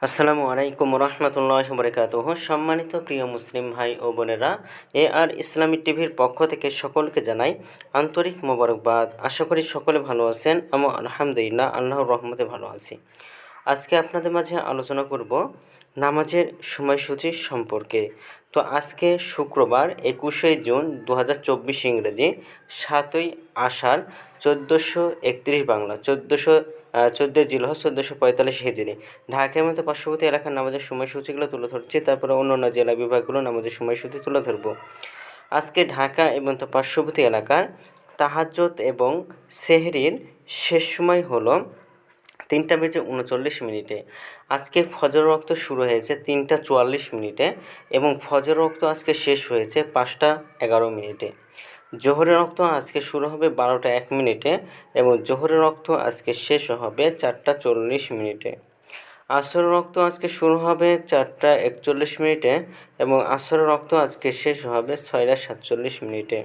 আসসালামু আলাইকুম রহমতুল্লাহ বরকাতুহ। সম্মানিত প্রিয় মুসলিম ভাই ও বোনেরা, আর ইসলামী টিভির পক্ষ থেকে সকলকে জানাই আন্তরিক মোবারকবাদ। আশা করি সকলে ভালো আছেন। আমি আলহামদুলিল্লাহ আল্লাহর রহমতে ভালো আছি। আজকে আপনাদের মাঝে আলোচনা করব নামাজের সময়সূচি সম্পর্কে। তো আজকে শুক্রবার 21শে জুন 2024 ইংরেজি, 7ই আষাঢ় 1431 বাংলা, 14 জিলহজ 1445 হিজরি। ঢাকার মতো পার্শ্ববর্তী এলাকার নামাজের সময়সূচিগুলো তুলে ধরছি, তারপরে অন্যান্য জেলা বিভাগগুলো নামাজের সময়সূচি তুলে ধরব। আজকে ঢাকা এবং তার পার্শ্ববর্তী এলাকার তাহাজ্জুদ এবং সেহরির শেষ সময় হলো 3:39। আজকে ফজর ওয়াক্ত শুরু হয়েছে 3:44 এবং ফজর ওয়াক্ত আজকে শেষ হয়েছে 5:11। জোহরের ওয়াক্ত আজকে শুরু হবে 12:01 এবং জোহরের ওয়াক্ত আজকে শেষ হবে 4:40। আসরের ওয়াক্ত আজকে শুরু হবে 4:41 এবং আসরের ওয়াক্ত আজকে শেষ হবে 6:47।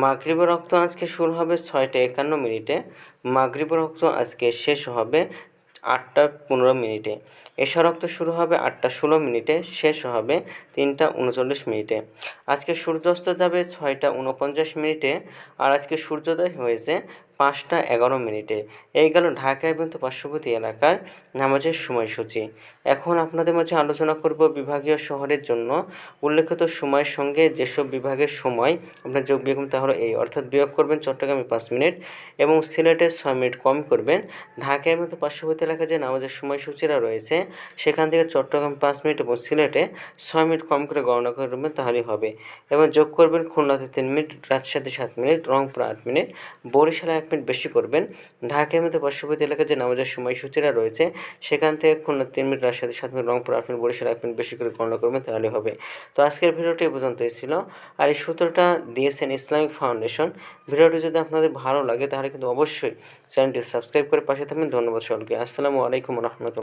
মাগরিবের ওয়াক্ত আজকে শুরু হবে 6:51। মাগরিবের ওয়াক্ত আজকে শেষ হবে 8:15। এশার ওয়াক্ত শুরু হবে 8:16, শেষ হবে 3:39। আজকে সূর্যাস্ত যাবে 6:49 আর আজকে সূর্যোদয় হয়েছে 5:11। এই গেল ঢাকা এবং পার্শ্ববর্তী এলাকার নামাজের সময়সূচি। এখন আপনাদের মাঝে আলোচনা করব বিভাগীয় শহরের জন্য উল্লেখিত সময়ের সঙ্গে যেসব বিভাগের সময় আপনার যোগ বিয়োগ, তাহলে এই অর্থাৎ বিয়োগ করবেন চট্টগ্রামে 5 মিনিট এবং সিলেটে 6 মিনিট কম করবেন। ঢাকার মতো পার্শ্ববর্তী এলাকায় যে নামাজের সময়সূচিরা রয়েছে সেখান থেকে চট্টগ্রাম 5 মিনিট এবং সিলেটে 6 মিনিট কম করে গণনা করবেন, তাহলেই হবে। এবং যোগ করবেন খুলনাতে 3 মিনিট, রাজশাহীতে 7 মিনিট, রংপুর 8 মিনিট, বরিশালে 1 মিনিট বেশি করবেন। ঢাকার মতো পার্শ্ববর্তী এলাকায় যে নামাজের সময়সূচিরা রয়েছে সেখান থেকে খুলনা 3 মিনিট, রাজশাহীতে 7 মিনিট, রংপুর 8 মিনিট, বরিশালে 1 মিনিট বেশি করে গণনা করবেন, তাহলে হবে। তো আজকের ভিডিওটি এ পর্যন্তই ছিল। আর এই সূত্রটা দিয়েছেন ইসলামিক ফাউন্ডেশন। ভিডিওটি যদি আপনাদের ভালো লাগে তাহলে কিন্তু অবশ্যই চ্যানেলটি সাবস্ক্রাইব করে পাশে থাকবেন। ধন্যবাদ সকলকে। আসসালামু আলাইকুম রহমতুল্লাহ।